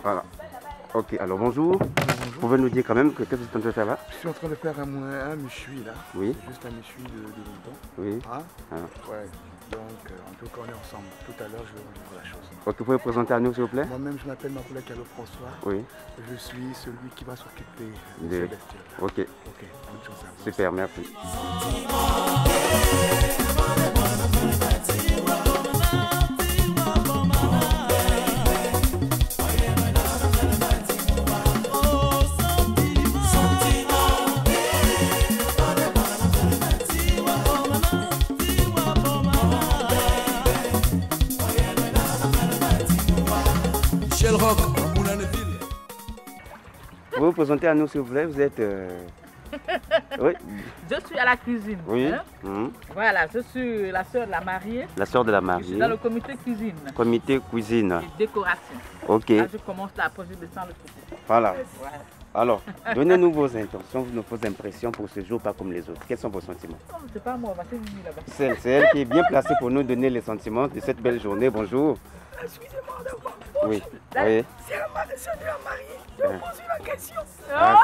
Voilà. Ok, alors bonjour. Bonjour. Vous pouvez nous dire quand même qu'est-ce que vous êtes en train de faire là? Je suis en train de faire un méchoui là. Oui. Juste un méchoui de mouton. Oui. Hein? Ah. Ouais. Donc en tout cas on est ensemble. Tout à l'heure je vais vous dire la chose. Ok, vous pouvez vous présenter à nous s'il vous plaît? Moi-même je m'appelle Makoula Kalo François. Oui. Je suis celui qui va s'occuper de de... ces bestioles. Ok. Ok. Bonne chance à vous. Super, merci. Vous vous présentez à nous s'il vous plaît, vous êtes... Oui. Je suis à la cuisine. Oui. Hein? Voilà, je suis la sœur de la mariée. La sœur de la Je mariée. suis dans le comité cuisine. Comité cuisine. Et décoration. Ok. Là, je commence là, après je descends le côté. Voilà. Voilà. Alors, donnez-nous vos intentions, vos impressions pour ce jour, pas comme les autres. Quels sont vos sentiments? Non, c'est pas moi, c'est Mimi là-bas. C'est elle qui est bien placée pour nous donner les sentiments de cette belle journée. Bonjour. Excusez-moi d'avoir. Oui. Là, Oui. c'est un mariage de la mariée. Je vous pose une question. Ah,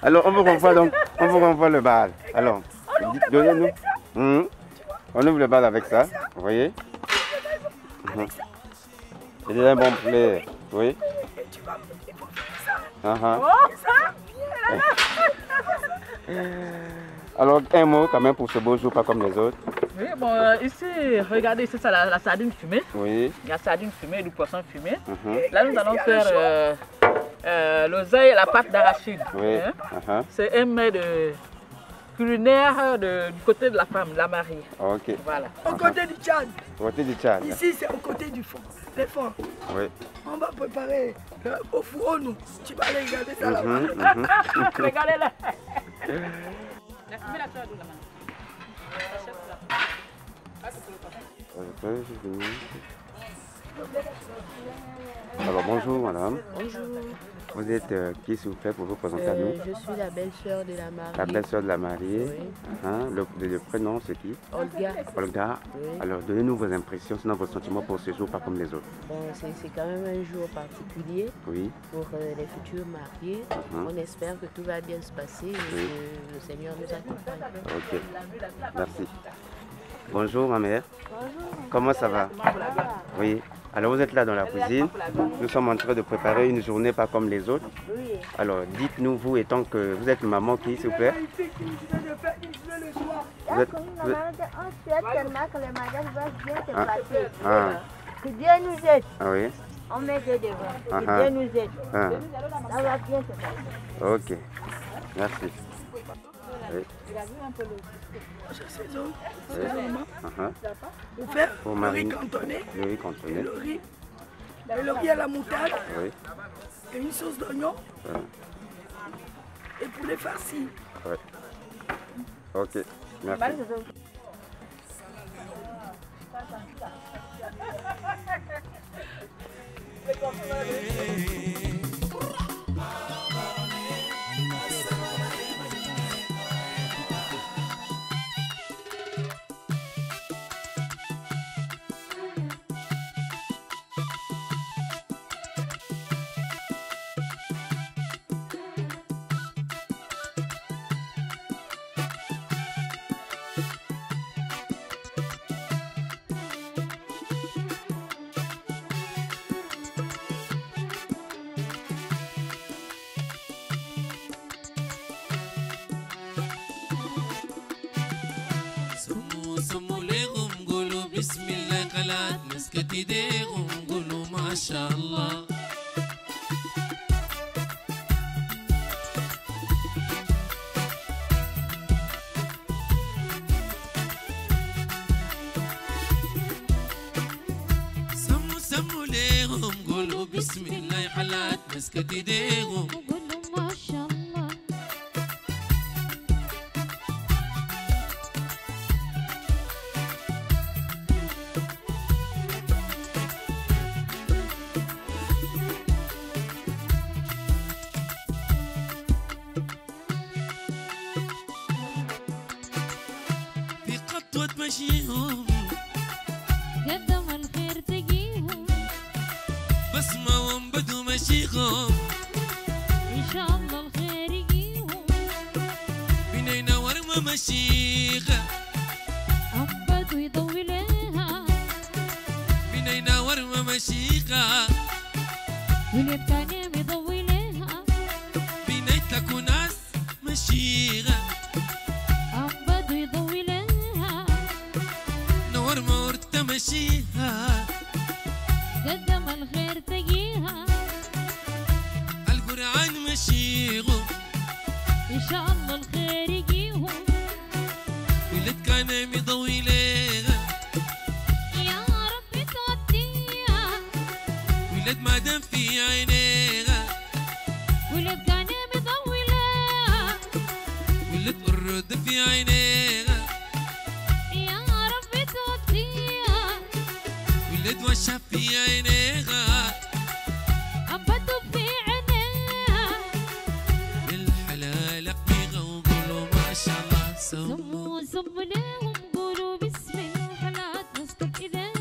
alors, on vous renvoie le bal. Alors, donnez-nous. On ouvre le bal avec ça. Vous voyez? C'est déjà un bon poulet. Oui. Et tu vas me dire pour faire ça. Alors, un mot quand même pour ce beau jour, pas comme les autres. Oui, bon, ici, regardez, c'est ça la sardine fumée. Oui. Il y a sardine fumée, du poisson fumé. Là, nous allons faire l'oseille et la pâte d'arachide. Oui. Hein? C'est un mets de culinaire du côté de la femme, la mariée. Ok. Voilà. Au côté du Tchad. Au côté du Tchad. Ici, c'est au côté du fond. Les fonds. Oui. On va préparer au fourreau, nous. Tu vas aller regarder ça là-bas. Regardez-la. Alors bonjour madame. Bonjour. Vous êtes qui s'il vous plaît pour vous présenter à nous? Je suis la belle-sœur de la mariée. La belle-sœur de la mariée. Oui. Le prénom c'est qui? Olga. Olga. Oui. Alors donnez-nous vos impressions, sinon vos sentiments pour ce jour, pas comme les autres. Bon, c'est quand même un jour particulier Oui. pour les futurs mariés. On espère que tout va bien se passer et que le Seigneur nous accompagne. Ok. Merci. Bonjour ma mère. Bonjour. Comment ça va? Oui. Alors vous êtes là dans la cuisine. Nous sommes en train de préparer une journée pas comme les autres. Oui. Alors dites-nous, vous étant que vous êtes maman qui s'il vous plaît? Vous êtes... On souhaite tellement que le mariage va bien se passer. Ah. Que Dieu nous aide. Ah oui. On met Dieu devant. Que Dieu nous aide. Ça va bien se passer. Ok. Merci. Oui. Chaque saison, Pour pour faire le Marie. riz cantonné, Le riz cantonné. et le riz à la moutarde, Oui. et une sauce d'oignon, Ouais. et pour les farcis. Ouais. Ok. Merci. بسم الله قلات مسكت ايديهم قولوا ما شاء الله سموا ليهم قولوا بسم الله حلات مسكت ايديهم قولوا ما شاء الله تمشيهم قدم الخير تجيهم بسمعهم بدو مشيهم إن شاء الله الخير يجيهم بنينا ورمى مشيخة أبد ويطولها بنينا ورمى مشيخة ولد كان يطولها بنيتك ناس مشيخة أبد ويطولها نور مورت مشيها قدم الخير تجيها القرآن مشيغو إن شاء الله الخير يجيهم ولد كان مضوي ليها يا رب توديها ولد ما دام في عينيها ولد كان مضوي لها ولد الرد في عينيها يا رب توديها ولد وشاف في عينيها أبد في عينيها الحلال قبيغة وقولوا ما شاء الله سموا لهم قولوا بسم الله حلات مسكت إيديهم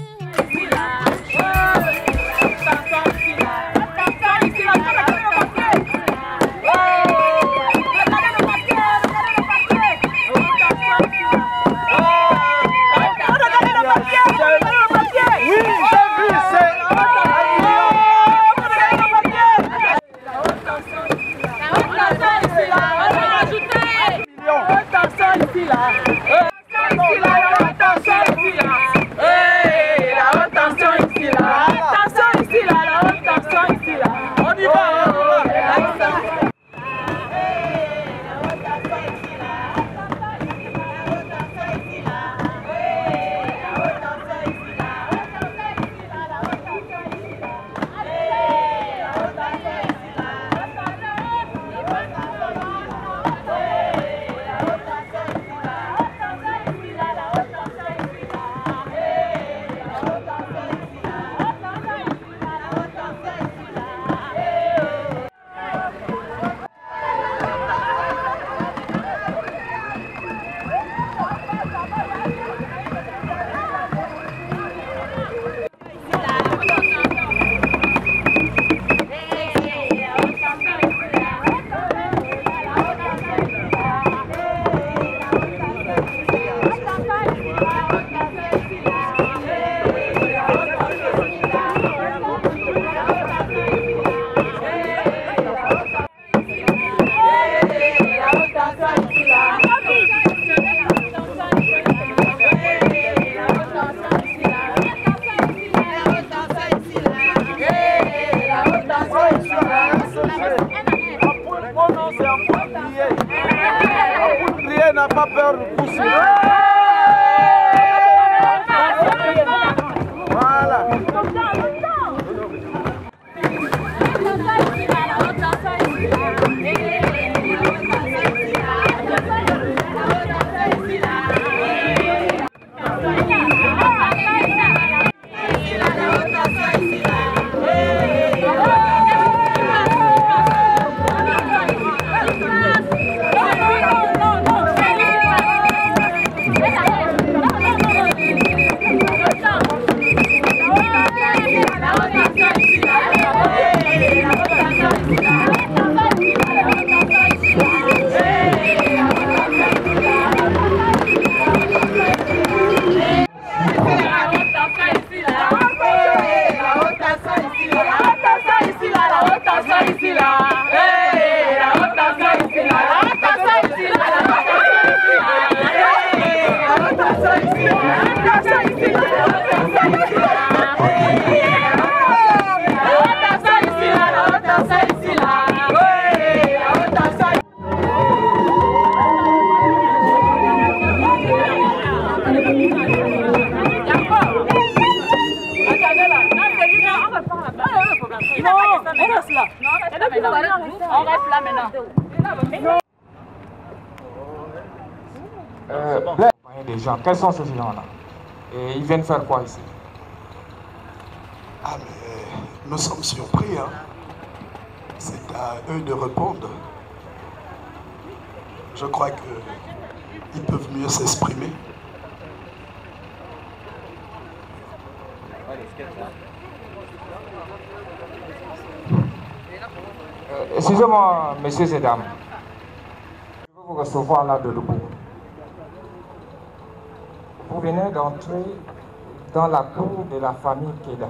là. Des gens, quels sont ces gens-là? Et ils viennent faire quoi ici? Ah mais nous sommes surpris, hein. C'est à eux de répondre. Je crois qu'ils peuvent mieux s'exprimer. Excusez-moi, messieurs et dames. Je veux vous recevoir là de debout. Vous venez d'entrer dans la cour de la famille Keda.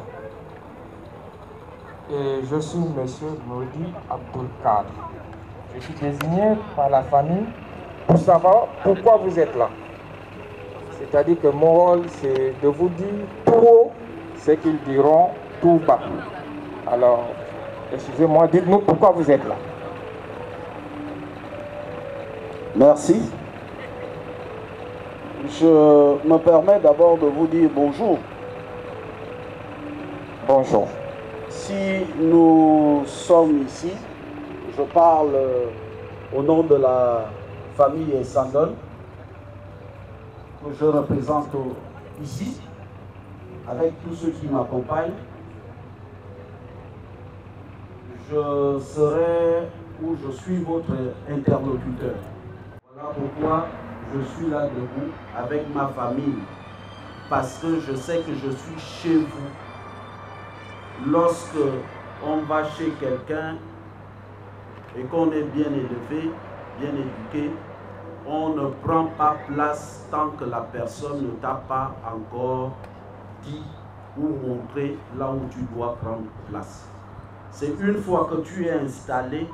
Et je suis monsieur Maudi Abdul-Kader. Je suis désigné par la famille pour savoir pourquoi vous êtes là. C'est-à-dire que mon rôle, c'est de vous dire tout haut ce qu'ils diront tout bas. Alors, excusez-moi, dites-nous pourquoi vous êtes là. Merci. Je me permets d'abord de vous dire bonjour. Bonjour. Si nous sommes ici, je parle au nom de la famille Essandon, que je représente ici, avec tous ceux qui m'accompagnent. Je serai ou je suis votre interlocuteur. Voilà pourquoi je suis là debout avec ma famille, parce que je sais que je suis chez vous. Lorsque on va chez quelqu'un et qu'on est bien élevé, bien éduqué, on ne prend pas place tant que la personne ne t'a pas encore dit ou montré là où tu dois prendre place. C'est une fois que tu es installé,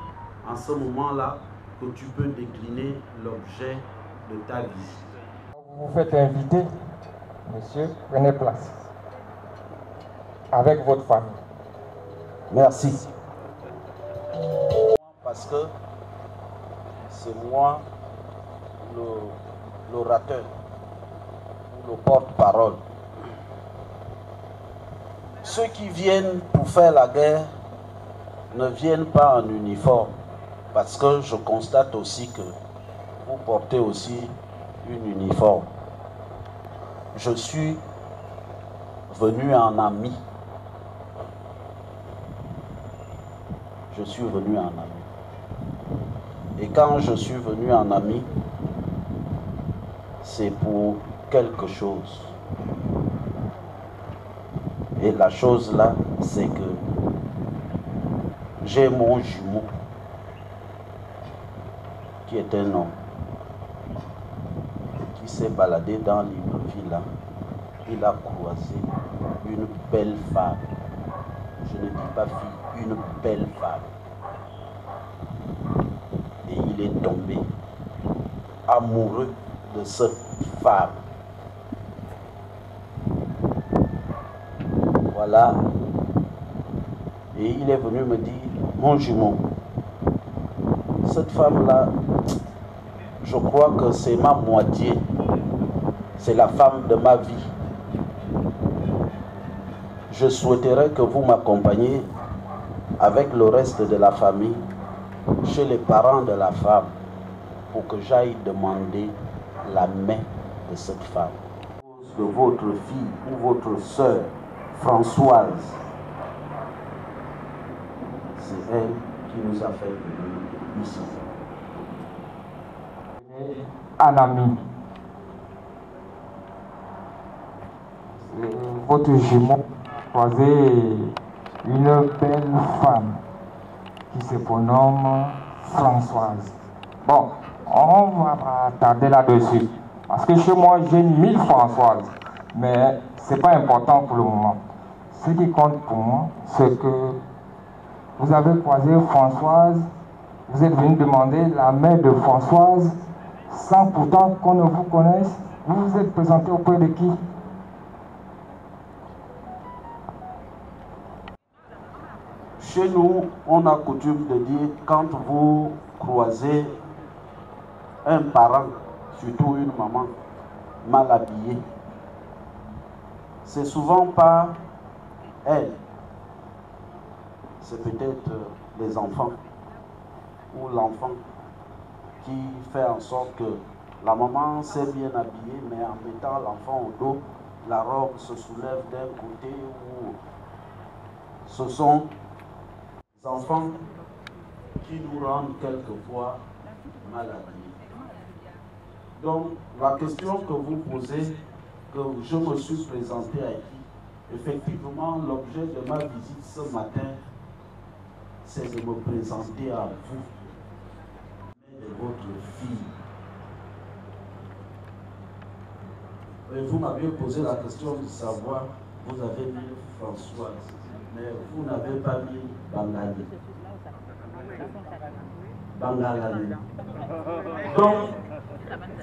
en ce moment-là, que tu peux décliner l'objet de ta vie. Vous vous faites inviter, monsieur, prenez place. Avec votre famille. Merci. Parce que c'est moi l'orateur, le porte-parole. Ceux qui viennent pour faire la guerre ne viennent pas en uniforme, parce que je constate aussi que vous portez aussi une uniforme. Je suis venu en ami. Je suis venu en ami. Et quand je suis venu en ami, c'est pour quelque chose. Et la chose là, c'est que j'ai mon jumeau qui est un homme qui s'est baladé dans Libreville là. Il a croisé une belle femme. Je ne dis pas fille, une belle femme. Et il est tombé amoureux de cette femme. Voilà. Et il est venu me dire, mon jumeau, cette femme-là, je crois que c'est ma moitié. C'est la femme de ma vie. Je souhaiterais que vous m'accompagniez avec le reste de la famille chez les parents de la femme pour que j'aille demander la main de cette femme. De votre fille ou votre sœur Françoise, c'est elle qui nous a fait venir ici. Un ami. Votre jumeau croisé une belle femme qui se prénomme Françoise. Bon, on va pas tarder là-dessus. Parce que chez moi, j'ai 1000 Françoises. Mais ce n'est pas important pour le moment. Ce qui compte pour moi, c'est que vous avez croisé Françoise, vous êtes venu demander la main de Françoise, sans pourtant qu'on ne vous connaisse. Vous vous êtes présenté auprès de qui? Chez nous, on a coutume de dire, quand vous croisez un parent, surtout une maman, mal habillée, c'est souvent pas elle, c'est peut-être les enfants ou l'enfant qui fait en sorte que la maman s'est bien habillée, mais en mettant l'enfant au dos, la robe se soulève d'un côté ou ce sont les enfants qui nous rendent quelquefois mal habillés. Donc, la question que vous posez, que je me suis présenté à qui, effectivement, l'objet de ma visite ce matin, c'est de me présenter à vous, et de votre fille. Et vous m'aviez posé la question de savoir, vous avez mis Françoise, mais vous n'avez pas mis Bangali. Bangalani. Donc,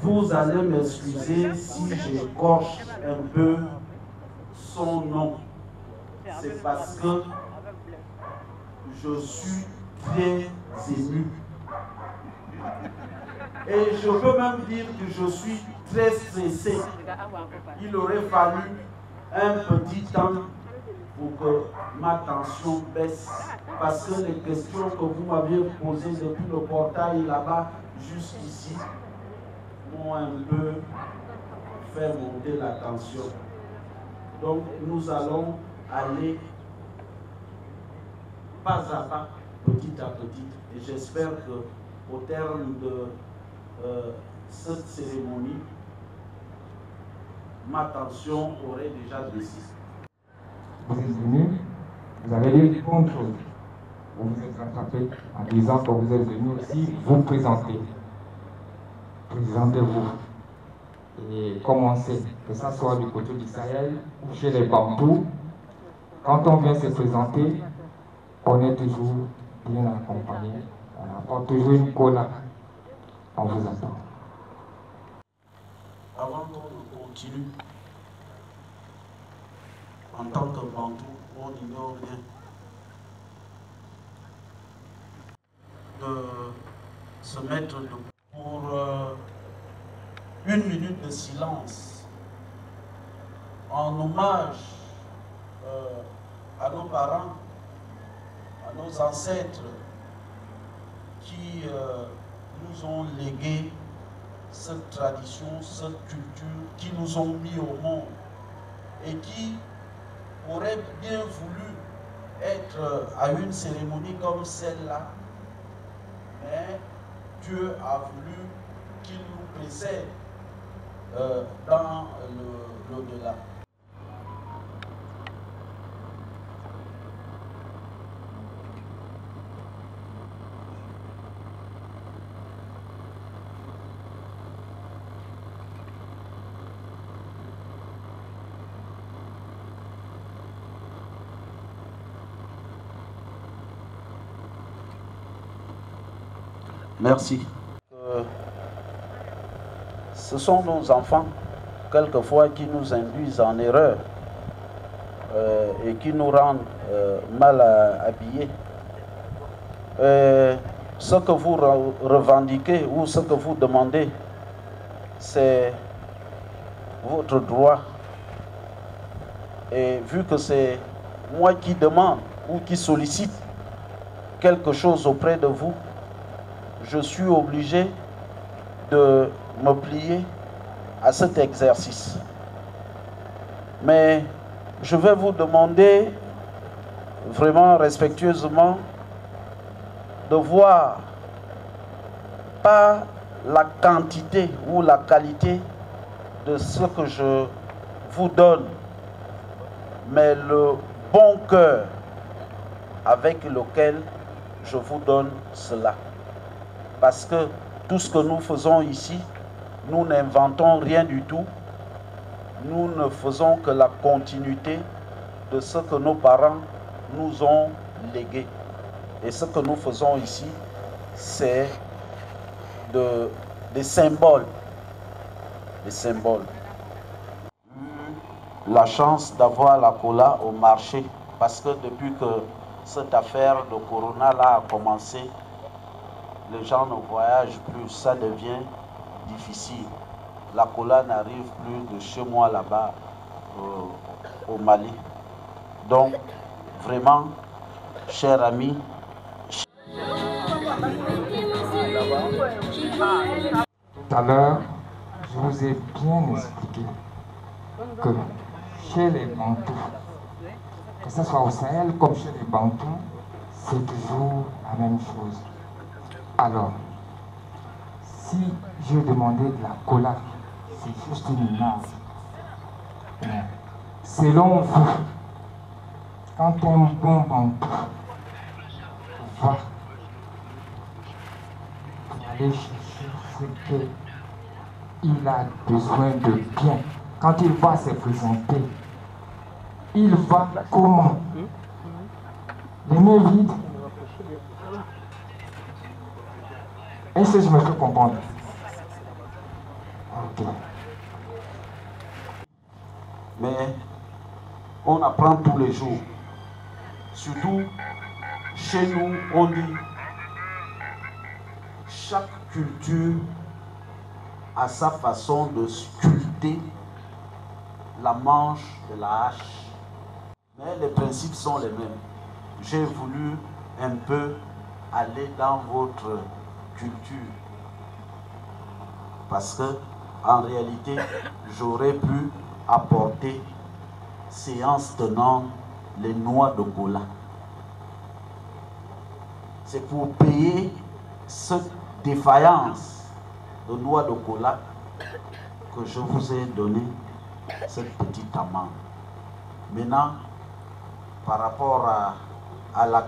vous allez m'excuser si j'écorche un peu son nom. C'est parce que je suis très ému. Et je peux même dire que je suis très stressé. Il aurait fallu un petit temps pour que ma tension baisse. Parce que les questions que vous m'aviez posées depuis le portail là-bas jusqu'ici m'ont un peu fait monter la tension. Donc nous allons aller pas à pas, petit à petit. Et j'espère qu'au terme de cette cérémonie, ma tension aurait déjà baissé. Vous êtes venu, vous avez dit une bonne chose. Vous vous êtes rattrapé en disant que vous êtes venu aussi vous présenter. Présentez-vous. Et comme on sait, que ce soit du côté du Sahel ou chez les Bantous, quand on vient se présenter, on est toujours bien accompagné. On apporte toujours une cola. On vous attend. Avant qu'on continue, en tant que Bantou, on n'ignore rien de se mettre pour une minute de silence en hommage à nos parents, à nos ancêtres qui nous ont légué cette tradition, cette culture, qui nous ont mis au monde et qui auraient bien voulu être à une cérémonie comme celle-là, mais Dieu a voulu qu'il nous précède dans l'au-delà. Merci. Ce sont nos enfants, quelquefois, qui nous induisent en erreur et qui nous rendent mal habillés. Ce que vous revendiquez ou ce que vous demandez, c'est votre droit. Et vu que c'est moi qui demande ou qui sollicite quelque chose auprès de vous, je suis obligé de me plier à cet exercice. Mais je vais vous demander vraiment respectueusement de voir pas la quantité ou la qualité de ce que je vous donne, mais le bon cœur avec lequel je vous donne cela. Parce que tout ce que nous faisons ici, nous n'inventons rien du tout. Nous ne faisons que la continuité de ce que nos parents nous ont légué. Et ce que nous faisons ici, c'est des symboles. Des symboles. La chance d'avoir la cola au marché, parce que depuis que cette affaire de Corona-là a commencé, les gens ne voyagent plus, ça devient difficile. La cola n'arrive plus de chez moi là-bas au Mali. Donc, vraiment, chers amis, Tout à l'heure, je vous ai bien expliqué que chez les Bantous, que ce soit au Sahel comme chez les Bantous, c'est toujours la même chose. Alors, si je demandais de la cola, c'est juste une nappe. Mais selon vous, quand un bon Bantou va aller chercher ce qu'il a besoin de bien, quand il va se présenter, il va comment? Les mains vides. Est-ce que je me fais comprendre? Ok. Mais on apprend tous les jours. Surtout, chez nous, on dit chaque culture a sa façon de sculpter la manche de la hache. Mais les principes sont les mêmes. J'ai voulu un peu aller dans votre culture. Parce que, en réalité, j'aurais pu apporter, séance tenant, les noix de cola. C'est pour payer cette défaillance de noix de cola que je vous ai donné cette petite amende. Maintenant, par rapport à la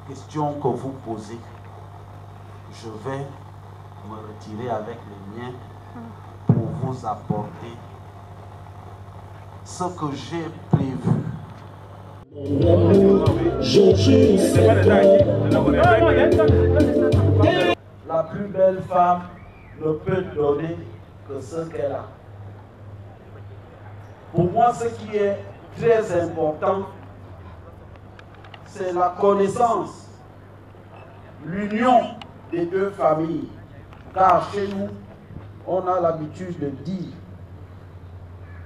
question que vous posez, je vais me retirer avec les miens pour vous apporter ce que j'ai prévu. La plus belle femme ne peut donner que ce qu'elle a. Pour moi, ce qui est très important, c'est la connaissance, l'union des deux familles. Car chez nous, on a l'habitude de dire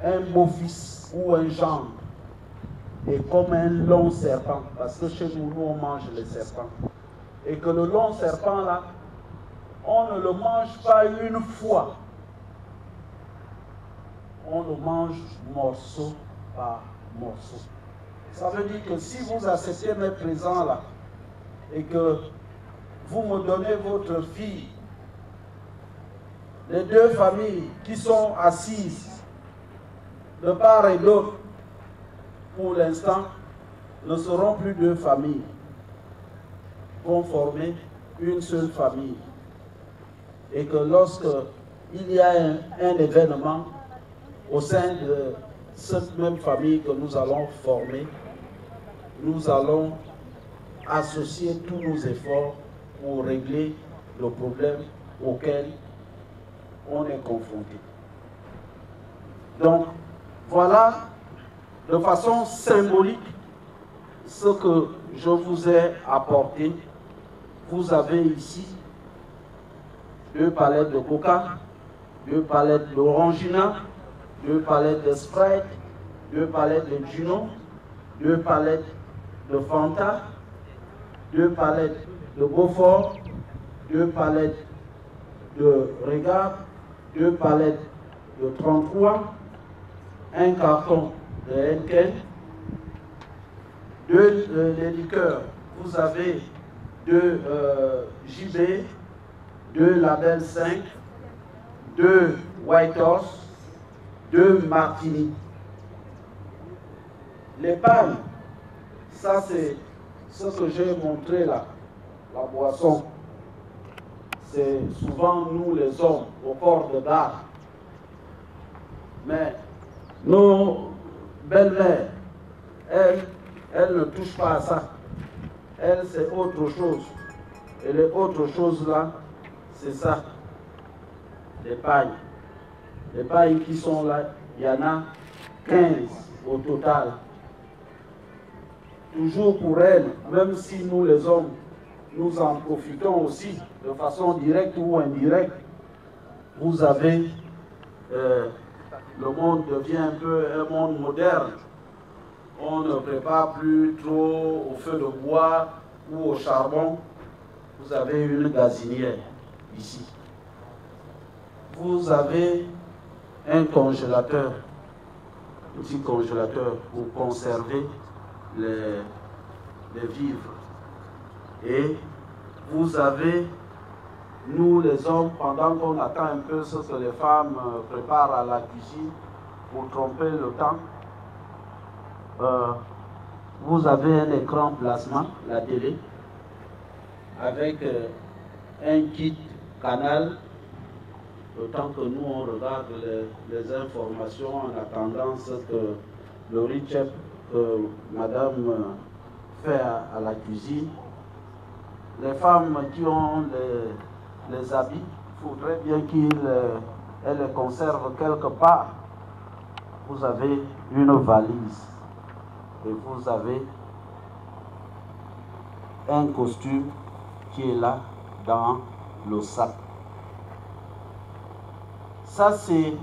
un beau-fils ou un gendre est comme un long serpent. Parce que chez nous, on mange les serpents. Et que le long serpent, là, on ne le mange pas une fois. On le mange morceau par morceau. Ça veut dire que si vous acceptez mes présents là, et que vous me donnez votre fille, les deux familles qui sont assises de part et d'autre, pour l'instant, ne seront plus deux familles, vont former une seule famille. Et que lorsque il y a un événement au sein de cette même famille que nous allons former, nous allons associer tous nos efforts pour régler le problème auquel on est confronté. Donc, voilà de façon symbolique ce que je vous ai apporté. Vous avez ici 2 palettes de Coca, 2 palettes d'Orangina, 2 palettes de Sprite, 2 palettes de Juno, 2 palettes de Fanta, 2 palettes de Beaufort, 2 palettes de Regard, 2 palettes de 33, un carton de Henken, 2 les liqueurs. Vous avez 2 JB, 2 Label 5, 2 White Horse, 2 Martini. Les pailles, ça c'est ce que j'ai montré là, la boisson. C'est souvent nous les hommes au port de garde. Mais nos belles-mères, elles ne touchent pas à ça. Elles, c'est autre chose. Et les autres choses là, c'est ça. Les pailles. Les pailles qui sont là, il y en a 15 au total. Toujours pour elles, même si nous les hommes, nous en profitons aussi de façon directe ou indirecte. Vous avez, le monde devient un peu un monde moderne. On ne prépare plus trop au feu de bois ou au charbon. Vous avez une gazinière ici. vous avez un congélateur, un petit congélateur pour conserver les vivres. Et vous avez, nous les hommes, pendant qu'on attend un peu ce que les femmes préparent à la cuisine pour tromper le temps, vous avez un écran plasma, la télé, avec un kit canal, le temps que nous on regarde les informations en attendant ce que le recep que madame fait à la cuisine. Les femmes qui ont les habits, il faudrait bien qu'elles les conservent quelque part. Vous avez une valise et vous avez un costume qui est là dans le sac. Ça, c'est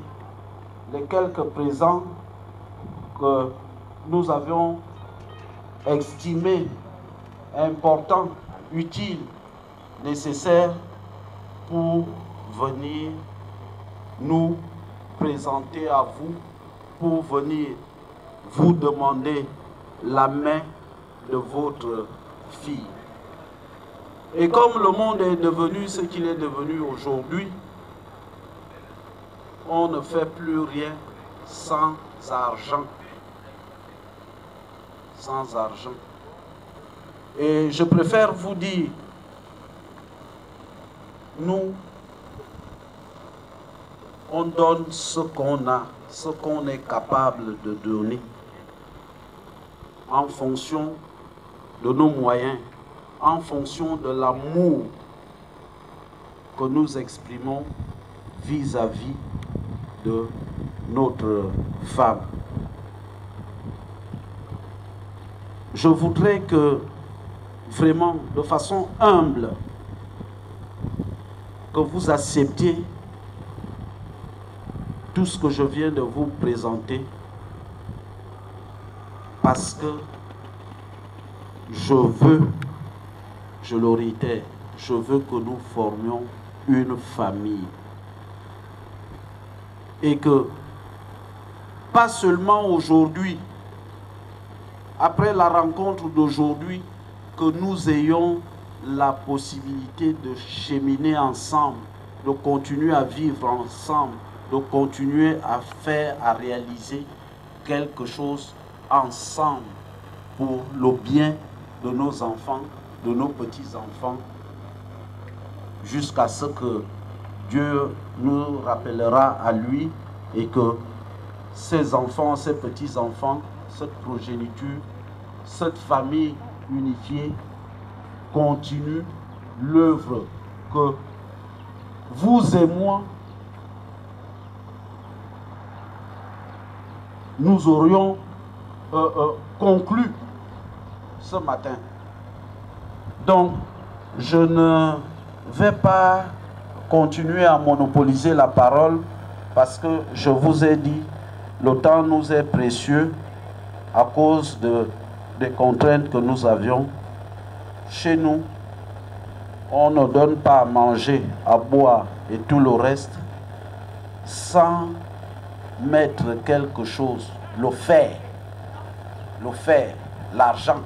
les quelques présents que nous avions estimés importants, utiles, nécessaires pour venir nous présenter à vous, pour venir vous demander la main de votre fille. Et comme le monde est devenu ce qu'il est devenu aujourd'hui, on ne fait plus rien sans argent. Sans argent. Et je préfère vous dire, nous, on donne ce qu'on a, ce qu'on est capable de donner, en fonction de nos moyens, en fonction de l'amour que nous exprimons vis-à-vis de notre femme. Je voudrais que, vraiment, de façon humble, que vous acceptiez tout ce que je viens de vous présenter, parce que je veux, je le réitère, je veux que nous formions une famille. Et que, pas seulement aujourd'hui, après la rencontre d'aujourd'hui, que nous ayons la possibilité de cheminer ensemble, de continuer à vivre ensemble, de continuer à faire, à réaliser quelque chose ensemble pour le bien de nos enfants, de nos petits-enfants, jusqu'à ce que Dieu nous rappellera à lui et que ses enfants, ses petits-enfants, cette progéniture, cette famille unifiée continue l'œuvre que vous et moi, nous aurions conclu ce matin. Donc, je ne vais pas continuer à monopoliser la parole parce que je vous ai dit, le temps nous est précieux à cause des contraintes que nous avions. Chez nous, on ne donne pas à manger, à boire et tout le reste sans mettre quelque chose, le faire, l'argent.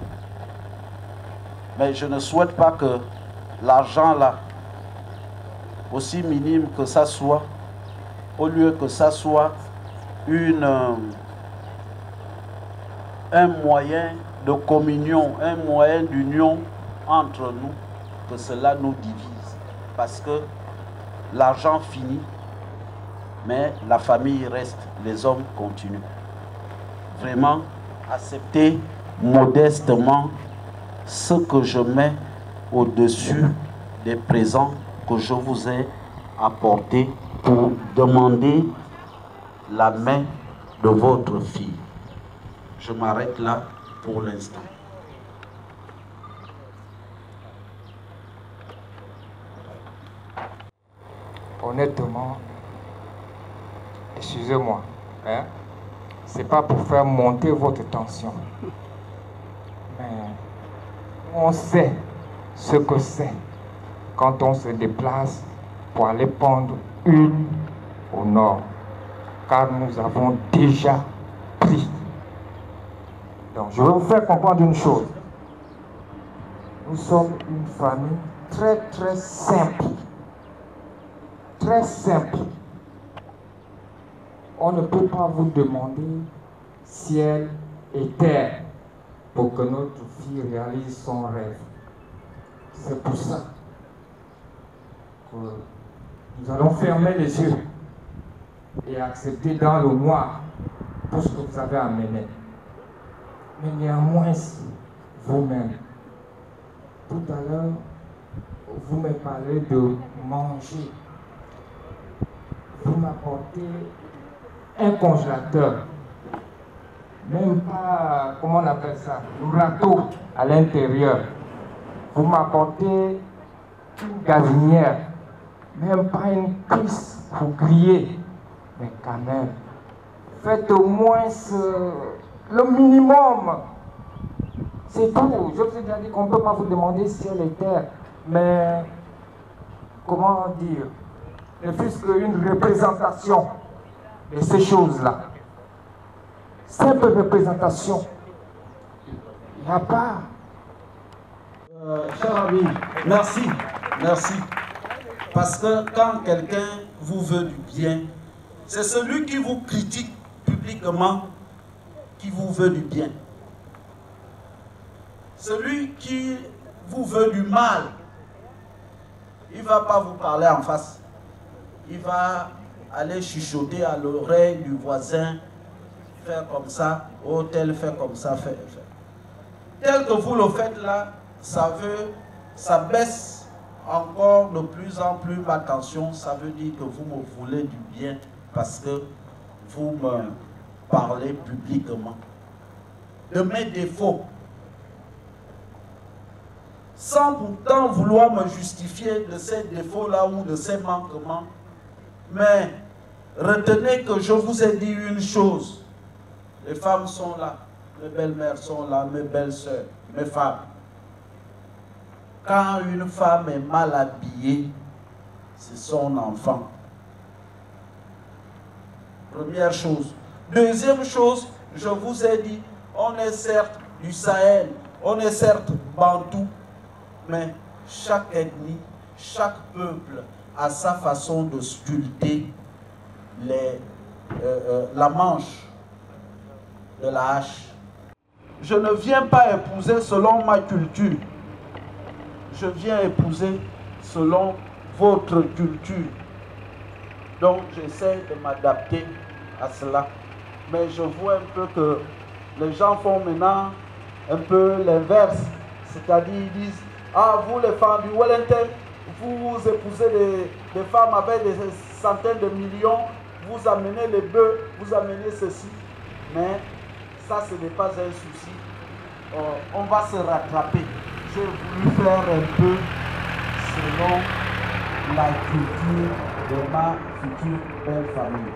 Mais je ne souhaite pas que l'argent là, aussi minime que ça soit, au lieu que ça soit un moyen de communion, un moyen d'union entre nous, que cela nous divise. Parce que l'argent finit, mais la famille reste, les hommes continuent. Vraiment, acceptez modestement ce que je mets au-dessus des présents que je vous ai apportés pour demander la main de votre fille. Je m'arrête là pour l'instant. Honnêtement, excusez-moi, hein, c'est pas pour faire monter votre tension. Mais on sait ce que c'est quand on se déplace pour aller prendre une au nord, car nous avons déjà pris. Donc je vais vous faire comprendre une chose. Nous sommes une famille très très simple. Très simple. On ne peut pas vous demander ciel et terre pour que notre fille réalise son rêve. C'est pour ça que nous allons fermer les yeux et accepter dans le noir tout ce que vous avez amené. Mais néanmoins, vous-même, tout à l'heure, vous me parlez de manger. Vous m'apportez un congélateur, même pas, comment on appelle ça, un râteau à l'intérieur. Vous m'apportez une gazinière, même pas une cuisse pour griller. Mais quand même, faites au moins le minimum. C'est tout. Je vous ai déjà dit qu'on ne peut pas vous demander ciel et terre, mais comment dire, ne fût-ce qu'une représentation de ces choses-là. Simple représentation. Il n'y a pas. Cher ami, merci, merci. Parce que quand quelqu'un vous veut du bien, c'est celui qui vous critique publiquement qui vous veut du bien. Celui qui vous veut du mal, il ne va pas vous parler en face. Il va aller chuchoter à l'oreille du voisin, faire comme ça, oh tel fait comme ça, fait. Tel que vous le faites là, ça baisse encore de plus en plus ma tension. Ça veut dire que vous me voulez du bien parce que vous me parlez publiquement de mes défauts, sans pourtant vouloir me justifier de ces défauts-là ou de ces manquements. Mais retenez que je vous ai dit une chose. Les femmes sont là, mes belles-mères sont là, mes belles-sœurs, mes femmes. Quand une femme est mal habillée, c'est son enfant. Première chose. Deuxième chose, je vous ai dit, on est certes du Sahel, on est certes bantou, mais chaque ethnie, chaque peuple a sa façon de sculpter la manche de la hache. Je ne viens pas épouser selon ma culture. Je viens épouser selon votre culture. Donc j'essaie de m'adapter à cela. Mais je vois un peu que les gens font maintenant un peu l'inverse. C'est-à-dire ils disent, ah vous les femmes du Wellington, vous épousez des femmes avec des centaines de millions, vous amenez les bœufs, vous amenez ceci. Mais ça ce n'est pas un souci. On va se rattraper. J'ai voulu faire un peu selon la culture de ma future belle famille.